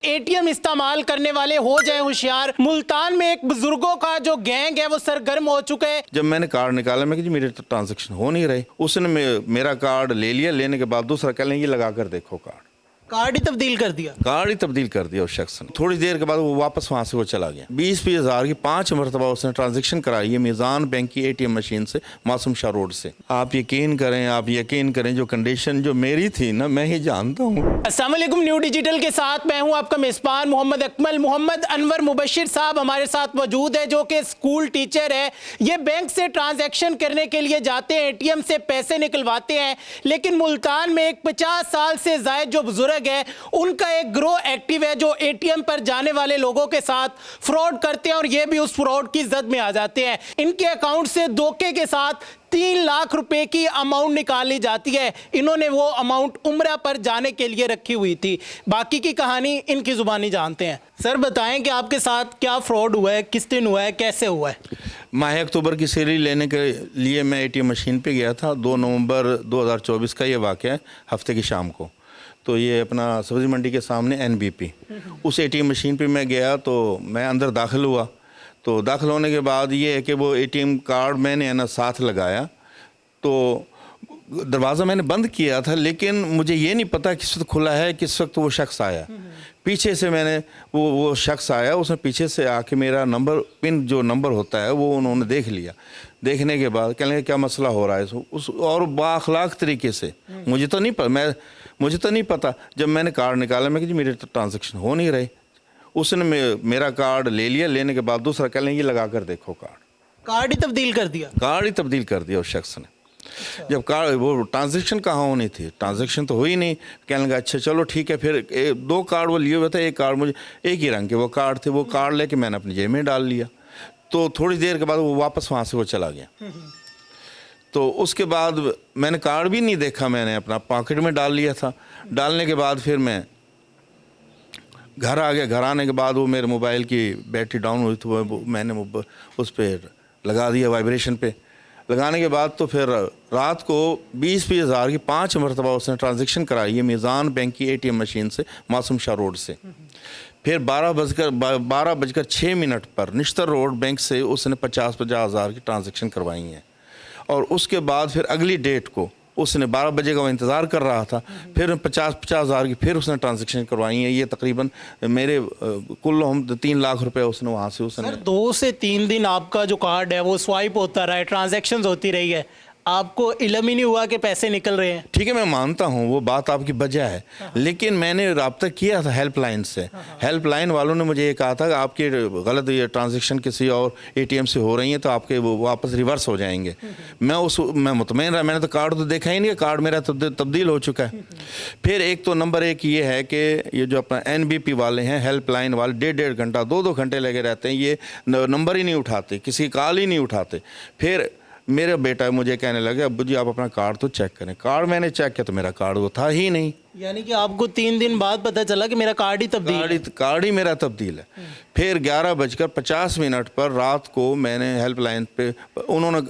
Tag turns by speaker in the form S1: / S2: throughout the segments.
S1: ATM इस्तेमाल करने वाले हो जाए होशियार। मुल्तान में एक बुजुर्गों का जो गैंग है वो सरगर्म हो चुका है।
S2: जब मैंने कार्ड निकाला मैं कि जी मेरे तो ट्रांजैक्शन हो नहीं रहे, उसने मेरा कार्ड ले लिया, लेने के बाद दूसरा कह लें ये लगा कर देखो
S1: कार्ड ही तब्दील कर दिया।
S2: कार्ड ही तब्दील कर दिया उस शख्स ने। थोड़ी देर के बाद वो वापस वहाँ से वो चला गया। 20-20 हज़ार की 5 मरतबा उसने ट्रांजैक्शन कराई है मीज़ान बैंक की एटीएम मशीन से, मासूम शाह रोड से। आप यकीन करें जो कंडीशन जो मेरी थी ना, मैं ही जानता हूँ।
S1: अस्सलाम वालेकुम, न्यू डिजिटल के साथ मैं हूँ आपका मेज़बान मोहम्मद अकमल। मोहम्मद अनवर मुबशिर साहब हमारे साथ मौजूद है, जो कि स्कूल टीचर है। ये बैंक से ट्रांजैक्शन करने के लिए जाते हैं, एटीएम से पैसे निकलवाते हैं, लेकिन मुल्तान में एक 50 साल से ज़ायद जो बुजुर्ग है, उनका एक ग्रोह एक्टिव है जो एटीएम पर जाने वाले लोगों के साथ फ्रॉड करते हैं और ये भी उस फ्रॉड की जद में आ जाते हैं। इनके अकाउंट से धोखे के साथ 3 लाख रुपए की अमाउंट निकाली जाती है। इन्होंने वो अमाउंट उम्रा पर जाने के लिए रखी हुई थी। बाकी की कहानी इनकी जुबानी जानते हैं। सर बताएं कि आपके साथ क्या फ्रॉड हुआ है, किस दिन हुआ है, कैसे हुआ है?
S2: माह अक्टूबर की सैलरी लेने के लिए मैं एटीएम मशीन पे गया था। 2 नवंबर 2024 का ये वाक़या है, हफ्ते की शाम को। तो ये अपना सब्ज़ी मंडी के सामने एनबीपी, उस एटीएम मशीन पे मैं गया। तो मैं अंदर दाखिल हुआ। तो दाखिल होने के बाद ये है कि वो एटीएम कार्ड मैंने है ना साथ लगाया। तो दरवाज़ा मैंने बंद किया था, लेकिन मुझे ये नहीं पता किस वक्त खुला है, किस वक्त वो शख्स आया। पीछे से मैंने वो शख्स आया, उसने पीछे से आके मेरा नंबर, पिन जो नंबर होता है वो उन्होंने देख लिया। देखने के बाद कहने लगे क्या मसला हो रहा है उस, और बाअखलाक तरीके से। मुझे तो नहीं पता। जब मैंने कार्ड निकाला मैं कि जी मेरे तो ट्रांजैक्शन हो नहीं रहे, उसने मेरा कार्ड ले लिया, लेने के बाद दूसरा कह लें ये लगा कर देखो
S1: कार्ड ही तब्दील कर दिया।
S2: कार्ड ही तब्दील कर दिया उस शख्स ने। जब कार्ड वो ट्रांजैक्शन कहाँ होनी थी, ट्रांजैक्शन तो हुई नहीं। कहने लगा अच्छा चलो ठीक है। फिर 2 कार्ड वो लिए हुए थे, एक कार्ड मुझे एक ही रंग के वो कार्ड थे, वो कार्ड लेके मैंने अपनी जेब में डाल लिया। तो थोड़ी देर के बाद वो वापस वहाँ से वो चला गया। तो उसके बाद मैंने कार्ड भी नहीं देखा, मैंने अपना पॉकेट में डाल लिया था। डालने के बाद फिर मैं घर आ गया। घर आने के बाद वो मेरे मोबाइल की बैटरी डाउन हुई तो मैंने उस पर लगा दिया, वाइब्रेशन पे लगाने के बाद। तो फिर रात को 20-20 हज़ार की 5 मरतबा उसने ट्रांजैक्शन कराई है मीज़ान बैंक की एटीएम मशीन से, मासूम शाह रोड से। फिर 12:06 पर निश्तर रोड बैंक से उसने 50-50 हज़ार की ट्रांजैक्शन करवाई हैं। और उसके बाद फिर अगली डेट को उसने 12 बजे का वो इंतज़ार कर रहा था, फिर 50-50 हज़ार की फिर उसने ट्रांजैक्शन करवाई है। ये तकरीबन मेरे कुल हम 3 लाख रुपए उसने वहाँ से उसने।
S1: 2 से 3 दिन आपका जो कार्ड है वो स्वाइप होता रहा है, ट्रांजैक्शंस होती रही है, आपको इल्म ही नहीं हुआ कि पैसे निकल रहे हैं।
S2: ठीक है, मैं मानता हूँ वो बात आपकी वजह है, लेकिन मैंने रब्ता किया था हेल्पलाइन से। हेल्पलाइन वालों ने मुझे ये कहा था कि आपके गलत ये ट्रांजैक्शन किसी और एटीएम से हो रही हैं, तो आपके वो वापस रिवर्स हो जाएंगे। मैं मुतमईन रहा, मैंने तो कार्ड तो देखा ही नहीं, कार्ड मेरा तब्दील हो चुका है। फिर एक तो नंबर 1 ये है कि ये जो अपना एनबीपी वाले हैं, हेल्पलाइन वाले, 1.5 घंटा 2-2 घंटे लगे रहते हैं, ये नंबर ही नहीं उठाते, किसी कॉल ही नहीं उठाते। फिर मेरा बेटा मुझे कहने लगा अब्बू जी आप अपना कार्ड तो चेक करें। कार्ड मैंने चेक किया तो मेरा कार्ड वो था ही नहीं।
S1: यानी कि आपको 3 दिन बाद पता चला कि मेरा कार्ड ही
S2: मेरा तब्दील है। फिर 11:50 पर रात को मैंने हेल्पलाइन पे, उन्होंने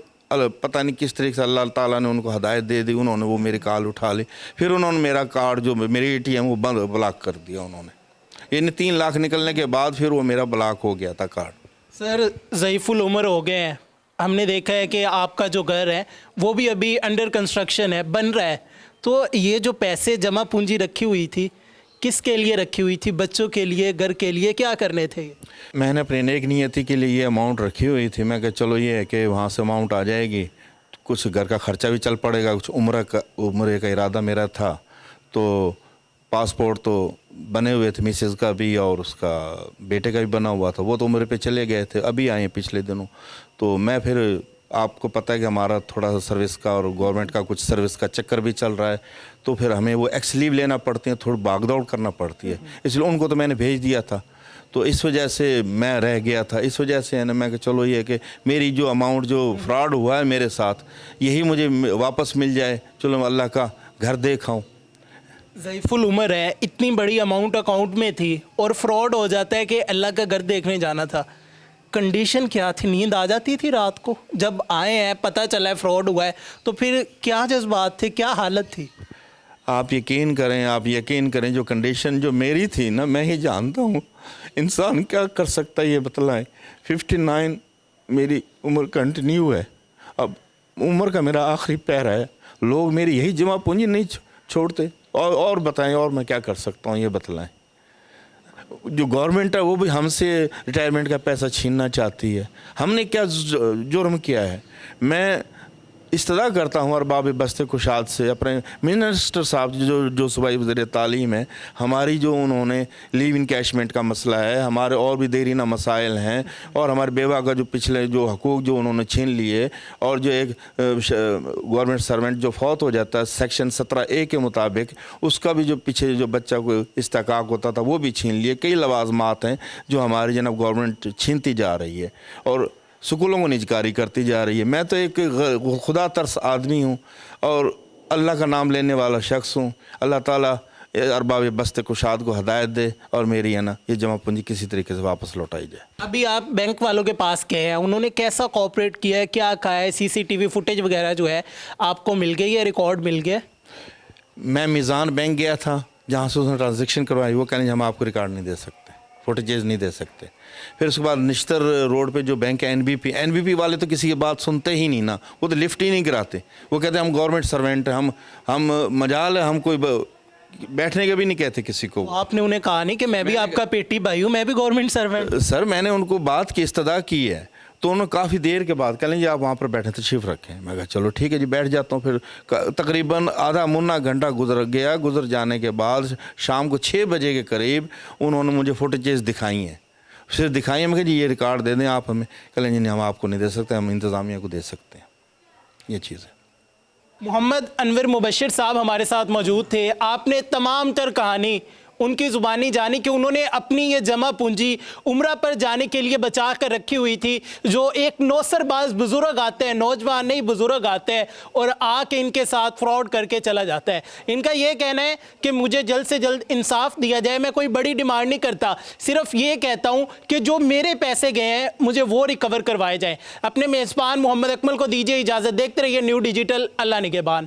S2: पता नहीं किस तरीके से अल्लाह ताला ने उनको हदायत दे दी, उन्होंने वो मेरी कॉल उठा ली। फिर उन्होंने मेरा कार्ड जो मेरी एटीएम वो ब्लॉक कर दिया उन्होंने। यानी 3 लाख निकलने के बाद फिर वो मेरा ब्लॉक हो गया था कार्ड।
S1: सर ज़ईफुल उम्र हो गए हैं, हमने देखा है कि आपका जो घर है वो भी अभी अंडर कंस्ट्रक्शन है, बन रहा है। तो ये जो पैसे जमा पूंजी रखी हुई थी, किसके लिए रखी हुई थी? बच्चों के लिए, घर के लिए, क्या करने थे?
S2: मैंने अपनी नेक नियति के लिए ये अमाउंट रखी हुई थी। मैं कहा चलो ये है कि वहाँ से अमाउंट आ जाएगी, कुछ घर का ख़र्चा भी चल पड़ेगा, कुछ उम्र का इरादा मेरा था। तो पासपोर्ट तो बने हुए थे, मिसेज़ का भी और उसका बेटे का भी बना हुआ था, वो तो उम्र पे चले गए थे, अभी आए पिछले दिनों। तो मैं फिर आपको पता है कि हमारा थोड़ा सा सर्विस का और गवर्नमेंट का कुछ सर्विस का चक्कर भी चल रहा है, तो फिर हमें वो एक्स लीव लेना पड़ती है, थोड़ी भागदौड़ करना पड़ती है, इसलिए उनको तो मैंने भेज दिया था। तो इस वजह से मैं रह गया था। इस वजह से है ना, मैं चलो ये कि मेरी जो अमाउंट जो फ्रॉड हुआ है मेरे साथ, यही मुझे वापस मिल जाए, चलो अल्लाह का घर देखाऊँ।
S1: ज़ईफुल उम्र है, इतनी बड़ी अमाउंट अकाउंट में थी और फ्रॉड हो जाता है कि अल्लाह का घर देखने जाना था। कंडीशन क्या थी? नींद आ जाती थी रात को जब आए हैं, पता चला है फ्रॉड हुआ है? तो फिर क्या जज्बात थे, क्या हालत थी?
S2: آپ یقین کریں جو کنڈیشن جو میری تھی نا، میں ہی جانتا ہوں انسان کیا کر سکتا ہے یہ بتلائیں. 59 میری عمر کنٹینیو ہے، اب عمر کا میرا آخری پیرا ہے، لوگ میری یہی جمع پونجی نہیں چھوڑتے. اور بتائیں اور میں کیا کر سکتا ہوں یہ بتلائیں. جو گورنمنٹ ہے وہ بھی ہم سے ریٹائرمنٹ کا پیسہ چھیننا چاہتی ہے. ہم نے کیا جرم کیا ہے؟ میں استدعا کرتا ہوں ارباب بست کشاد سے، اپنے منسٹر صاحب جو صوبائی وزیر تعلیم ہے، ہماری جو انہوں نے لیو انکیشمنٹ کا مسئلہ ہے، ہمارے اور بھی دیرینہ مسائل ہیں، اور ہمارے بیوہ کا جو پچھلے جو حقوق جو انہوں نے چھین لیے، اور جو ایک گورنمنٹ سرونٹ جو فوت ہو جاتا ہے سیکشن 17A کے مطابق، اس کا بھی جو پیچھے جو بچہ کو استحقاق ہوتا تھا وہ بھی چھین لیے. کئی لوازمات ہیں جو ہماری جناب گورنمنٹ چھینتی جا رہی ہے اور سکولوں کو نجکاری کرتی جا رہی ہے. میں تو ایک خدا ترس آدمی ہوں اور اللہ کا نام لینے والا شخص ہوں. اللہ تعالیٰ ارباب بست کشاد کو ہدایت دے اور میری ہے نا یہ جمع پونجی کسی طریقے سے واپس لوٹائی جائے.
S1: ابھی آپ بینک والوں کے پاس گئے ہیں، انہوں نے کیسا کوآپریٹ کیا ہے، کیا کہا ہے؟ CCTV فوٹیج وغیرہ جو ہے آپ کو مل گئی ہے، ریکارڈ مل گیا؟
S2: میں میزان بینک گیا تھا جہاں سے اس نے ٹرانزیکشن کروائی، وہ کہنے ہم آپ کو ریکارڈ نہیں دے سکتے، فوٹیجز نہیں دے سکتے. پھر اس کے بعد نشتر روڈ پہ جو بینک ہے NBP والے تو کسی کی بات سنتے ہی نہیں نا، وہ تو لفٹ ہی نہیں کراتے. وہ کہتے ہیں ہم گورنمنٹ سرونٹ ہیں، ہم مجال ہے، ہم کوئی بیٹھنے کے بھی نہیں کہتے کسی کو.
S1: آپ نے انہیں کہا نہیں کہ میں بھی آپ کا پیٹی بھائی ہوں، میں بھی گورنمنٹ سرونٹ؟
S2: سر میں نے ان کو بات کی، استدعا کی ہے، تو انہوں نے کافی دیر کے بعد کہہ لیں جی آپ وہاں پر بیٹھیں تشریف رکھیں. میں کہا چلو ٹھیک ہے جی بیٹھ جاتا ہوں. پھر تقریباً آدھا منا گھنٹہ گزر جانے کے بعد شام کو 6 بجے کے قریب انہوں نے مجھے فوٹیجز دکھائی ہیں. پھر دکھائی ہیں، میں کہ جی یہ ریکارڈ دے دیں آپ ہمیں. کہہ لیں جی نہیں ہم آپ کو نہیں دے سکتے، ہم انتظامیہ کو دے سکتے ہیں. یہ چیز ہے.
S1: محمد انور مبشر صاحب ہمارے ساتھ موجود تھے. آپ نے تمام تر کہانی ان کی زبانی جانی کہ انہوں نے اپنی یہ جمع پونجی عمرہ پر جانے کے لیے بچا کر رکھی ہوئی تھی. جو ایک نوسر باز بزرگ آتے ہیں، نوجوان نہیں بزرگ آتے ہیں اور آ کے ان کے ساتھ فراڈ کر کے چلا جاتا ہے. ان کا یہ کہنا ہے کہ مجھے جلد سے جلد انصاف دیا جائے. میں کوئی بڑی ڈیمانڈ نہیں کرتا، صرف یہ کہتا ہوں کہ جو میرے پیسے گئے ہیں مجھے وہ ریکور کروائے جائیں. اپنے میزبان محمد اکمل کو دیجیے اجازت. دیکھتے رہیے نیو ڈیجیٹل. اللہ نگہبان.